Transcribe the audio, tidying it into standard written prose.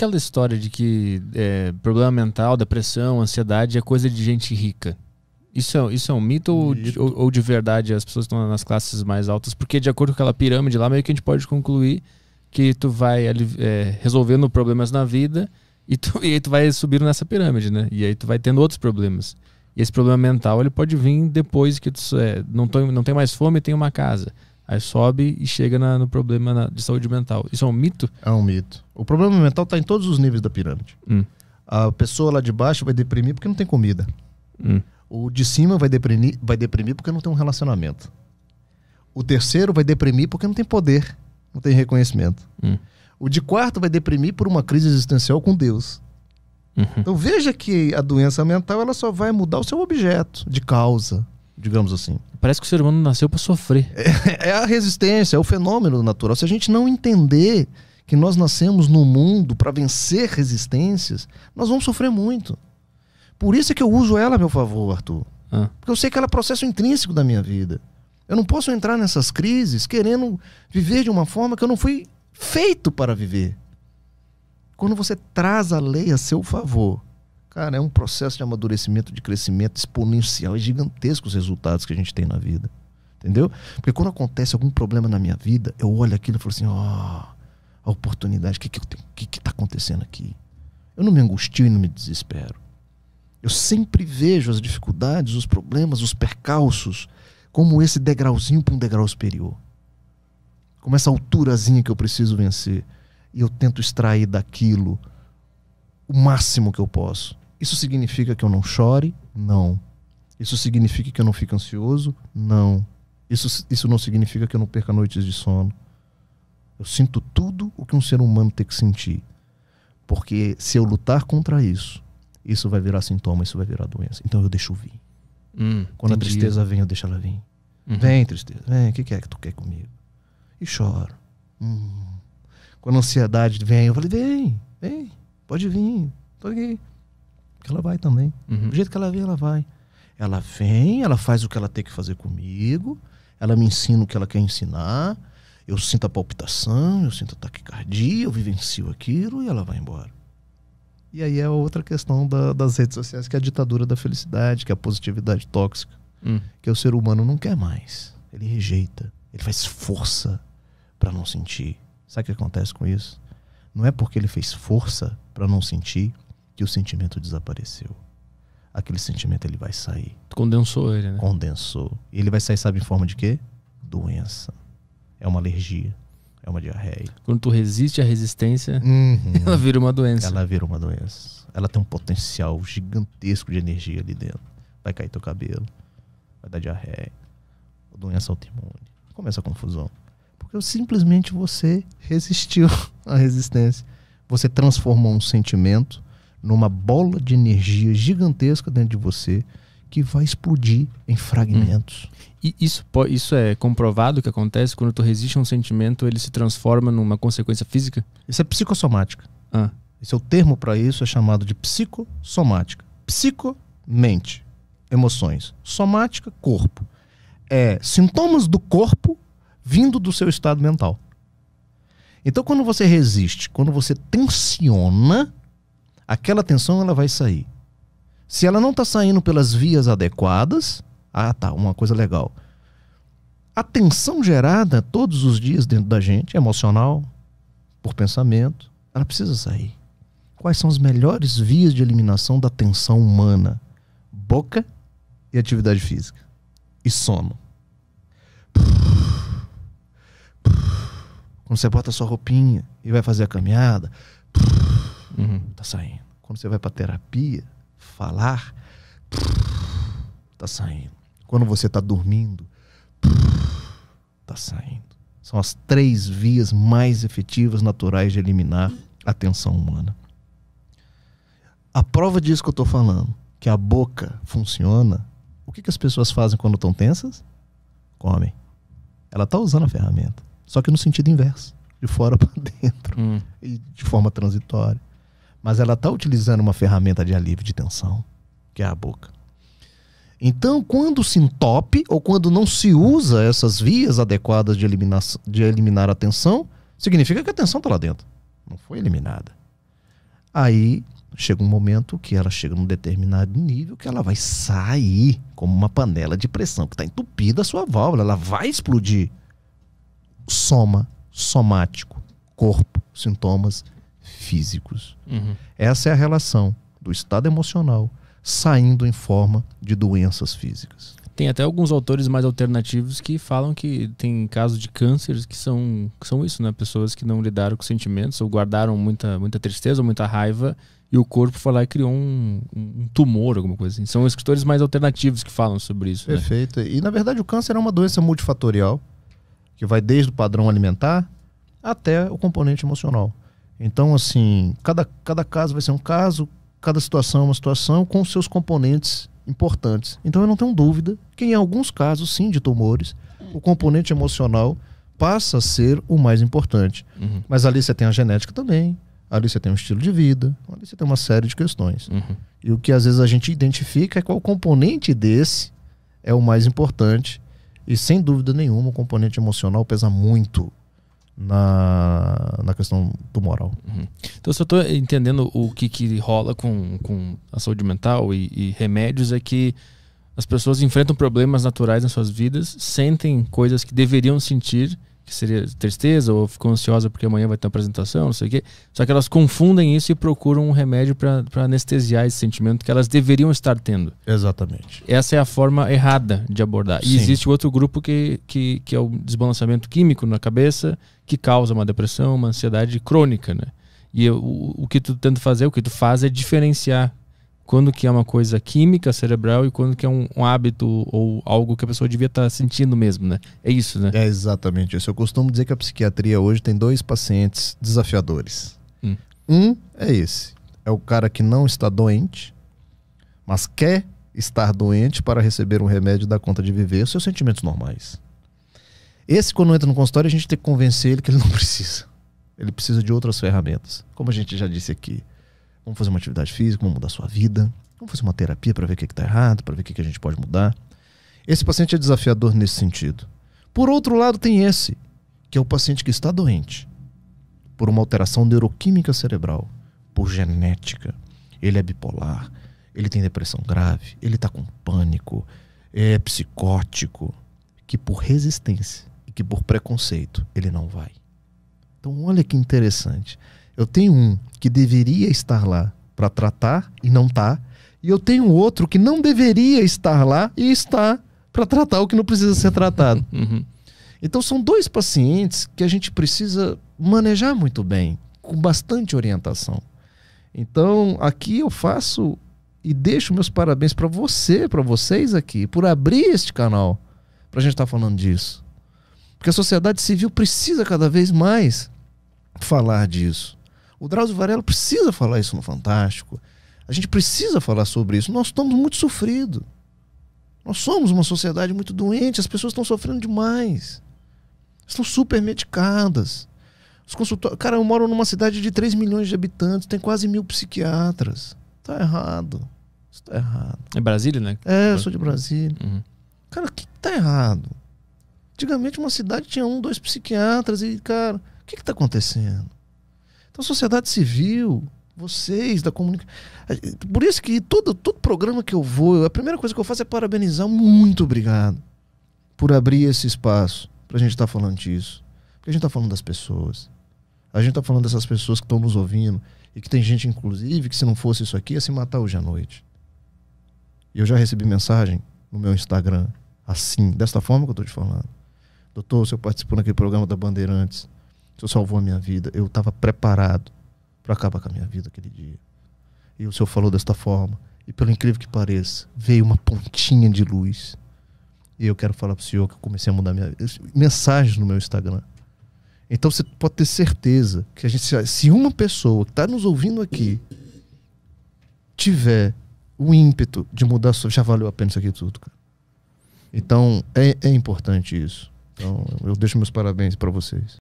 aquela história de que problema mental, depressão, ansiedade é coisa de gente rica? Isso é um mito, ou de verdade as pessoas estão nas classes mais altas? Porque de acordo com aquela pirâmide lá, meio que a gente pode concluir que tu vai resolvendo problemas na vida e aí tu vai subindo nessa pirâmide, né? E aí tu vai tendo outros problemas. E esse problema mental ele pode vir depois que tu não tem mais fome e tem uma casa. Aí sobe e chega no problema de saúde mental. Isso é um mito? É um mito. O problema mental está em todos os níveis da pirâmide. A pessoa lá de baixo vai deprimir porque não tem comida. O de cima vai deprimir porque não tem um relacionamento. O terceiro vai deprimir porque não tem poder, não tem reconhecimento. O de quarto vai deprimir por uma crise existencial com Deus. Então veja que a doença mental ela só vai mudar o seu objeto de causa, digamos assim. Parece que o ser humano nasceu para sofrer. É a resistência, é o fenômeno natural. Se a gente não entender que nós nascemos no mundo para vencer resistências, nós vamos sofrer muito. Por isso é que eu uso ela a meu favor, Arthur. Porque eu sei que ela é processo intrínseco da minha vida. Eu não posso entrar nessas crises querendo viver de uma forma que eu não fui feito para viver. Quando você traz a lei a seu favor, cara, é um processo de amadurecimento, de crescimento exponencial e gigantesco os resultados que a gente tem na vida. Entendeu? Porque quando acontece algum problema na minha vida, eu olho aquilo e falo assim, a oportunidade, o que está acontecendo aqui? Eu não me angustio e não me desespero. Eu sempre vejo as dificuldades, os problemas, os percalços, como esse degrauzinho para um degrau superior. Como essa alturazinha que eu preciso vencer. E eu tento extrair daquilo o máximo que eu posso. Isso significa que eu não chore? Não. Isso significa que eu não fique ansioso? Não. Isso não significa que eu não perca noites de sono. Eu sinto tudo o que um ser humano tem que sentir. Porque se eu lutar contra isso, isso vai virar sintoma, isso vai virar doença. Então eu deixo vir. Quando a tristeza vem, eu deixo ela vir. Vem, tristeza. Vem, o que é que tu quer comigo? E choro. Quando a ansiedade vem, eu falei, vem, pode vir. Tô aqui. Que ela vai também. Do jeito que ela vem, ela vai. Ela vem, ela faz o que ela tem que fazer comigo. Ela me ensina o que ela quer ensinar. Eu sinto a palpitação, eu sinto a taquicardia, eu vivencio aquilo e ela vai embora. E aí é outra questão das redes sociais, que é a ditadura da felicidade, que é a positividade tóxica. Que o ser humano não quer mais. Ele rejeita. Ele faz força para não sentir. Sabe o que acontece com isso? Não é porque ele fez força para não sentir que o sentimento desapareceu. Aquele sentimento ele vai sair. Condensou ele, né? Condensou. E ele vai sair, sabe, em forma de quê? Doença. É uma alergia. É uma diarreia. Quando tu resiste à resistência, ela vira uma doença. Ela vira uma doença. Ela tem um potencial gigantesco de energia ali dentro. Vai cair teu cabelo. Vai dar diarreia. Doença autoimune. Começa a confusão. Porque simplesmente você resistiu à resistência. Você transformou um sentimento numa bola de energia gigantesca dentro de você que vai explodir em fragmentos. E isso é comprovado que acontece quando tu resiste a um sentimento, ele se transforma numa consequência física? Isso é psicossomática. Esse é o termo para isso, é chamado de psicossomática. Psico, mente, emoções. Somática, corpo. É sintomas do corpo vindo do seu estado mental. Então quando você resiste, quando você tensiona, aquela tensão ela vai sair. Se ela não está saindo pelas vias adequadas, uma coisa legal. A tensão gerada todos os dias dentro da gente, emocional, por pensamento, ela precisa sair. Quais são as melhores vias de eliminação da tensão humana? Boca e atividade física. E sono. Quando você bota a sua roupinha e vai fazer a caminhada, tá saindo. Quando você vai para terapia, falar, tá saindo. Quando você tá dormindo, tá saindo. São as 3 vias mais efetivas, naturais de eliminar a tensão humana. A prova disso que eu tô falando, que a boca funciona, o que as pessoas fazem quando estão tensas? Comem. Ela tá usando a ferramenta, só que no sentido inverso, de fora para dentro, e de forma transitória. Mas ela tá utilizando uma ferramenta de alívio de tensão, que é a boca. Então, quando se entope, ou quando não se usa essas vias adequadas de eliminar a tensão, significa que a tensão está lá dentro. Não foi eliminada. Aí chega um momento que ela chega num determinado nível que ela vai sair como uma panela de pressão, que está entupida a sua válvula, ela vai explodir. Somático, corpo, sintomas físicos. Essa é a relação do estado emocional saindo em forma de doenças físicas. Tem até alguns autores mais alternativos que falam que tem casos de cânceres que são isso, né? Pessoas que não lidaram com sentimentos ou guardaram muita tristeza ou muita raiva e o corpo foi lá e criou um tumor, alguma coisa assim. São escritores mais alternativos que falam sobre isso. Perfeito. Né? E na verdade o câncer é uma doença multifatorial que vai desde o padrão alimentar até o componente emocional. Então, assim, cada caso vai ser um caso, cada situação é uma situação com seus componentes importantes. Então eu não tenho dúvida que em alguns casos, sim, de tumores, o componente emocional passa a ser o mais importante. Mas ali você tem a genética também, ali você tem um estilo de vida, ali você tem uma série de questões. E o que às vezes a gente identifica é qual componente desse é o mais importante. E sem dúvida nenhuma o componente emocional pesa muito na questão tumoral. Então, se eu estou entendendo o que rola com a saúde mental e remédios, é que as pessoas enfrentam problemas naturais nas suas vidas, sentem coisas que deveriam sentir, que seria tristeza, ou ficam ansiosas porque amanhã vai ter uma apresentação, não sei o quê. Só que elas confundem isso e procuram um remédio para anestesiar esse sentimento que elas deveriam estar tendo. Exatamente. Essa é a forma errada de abordar. E existe outro grupo que é o desbalanceamento químico na cabeça, que causa uma depressão, uma ansiedade crônica, né? E o que tu tenta fazer, o que tu faz é diferenciar quando que é uma coisa química, cerebral, e quando que é um hábito ou algo que a pessoa devia estar sentindo mesmo, né? É isso, né? É exatamente isso. Eu costumo dizer que a psiquiatria hoje tem 2 pacientes desafiadores. Um é esse. É o cara que não está doente, mas quer estar doente para receber um remédio e dar conta de viver os seus sentimentos normais. Esse, quando entra no consultório, a gente tem que convencer ele que ele não precisa. Ele precisa de outras ferramentas. Como a gente já disse aqui, vamos fazer uma atividade física, vamos mudar a sua vida, vamos fazer uma terapia para ver o que está errado, para ver o que a gente pode mudar. Esse paciente é desafiador nesse sentido. Por outro lado, tem esse, que é o paciente que está doente por uma alteração neuroquímica cerebral, por genética. Ele é bipolar, ele tem depressão grave, ele está com pânico, é psicótico, que por resistência e que por preconceito ele não vai. Então olha que interessante. Eu tenho um que deveria estar lá para tratar e não está, e eu tenho outro que não deveria estar lá e está para tratar o que não precisa ser tratado. Então são 2 pacientes que a gente precisa manejar muito bem, com bastante orientação. Então aqui eu faço e deixo meus parabéns para vocês aqui, por abrir este canal para a gente estar falando disso. Porque a sociedade civil precisa cada vez mais falar disso. O Drauzio Varela precisa falar isso no Fantástico. A gente precisa falar sobre isso. Nós estamos muito sofridos. Nós somos uma sociedade muito doente. As pessoas estão sofrendo demais. Estão super medicadas. Os consultórios... Cara, eu moro numa cidade de 3 milhões de habitantes. Tem quase 1000 psiquiatras. Tá errado. Isso tá errado. É Brasília, né? É, eu sou de Brasília. Cara, o que tá errado? Antigamente uma cidade tinha 1, 2 psiquiatras e, cara, o que tá acontecendo? Então a sociedade civil, vocês da comunicação... Por isso que todo programa que eu vou, a primeira coisa que eu faço é parabenizar. Muito obrigado por abrir esse espaço pra gente estar falando disso. Porque a gente tá falando das pessoas. A gente tá falando dessas pessoas que estão nos ouvindo e que tem gente, inclusive, que se não fosse isso aqui ia se matar hoje à noite. E eu já recebi mensagem no meu Instagram assim, desta forma que eu tô te falando. Doutor, o senhor participou naquele programa da Bandeirantes, o senhor salvou a minha vida, eu estava preparado para acabar com a minha vida aquele dia. E o senhor falou desta forma, e pelo incrível que pareça, veio uma pontinha de luz. E eu quero falar para o senhor que eu comecei a mudar minha vida. Mensagens no meu Instagram. Então você pode ter certeza que se uma pessoa que está nos ouvindo aqui tiver o ímpeto de mudar a sua vida, já valeu a pena isso aqui tudo, cara. Então é importante isso. Então eu deixo meus parabéns para vocês.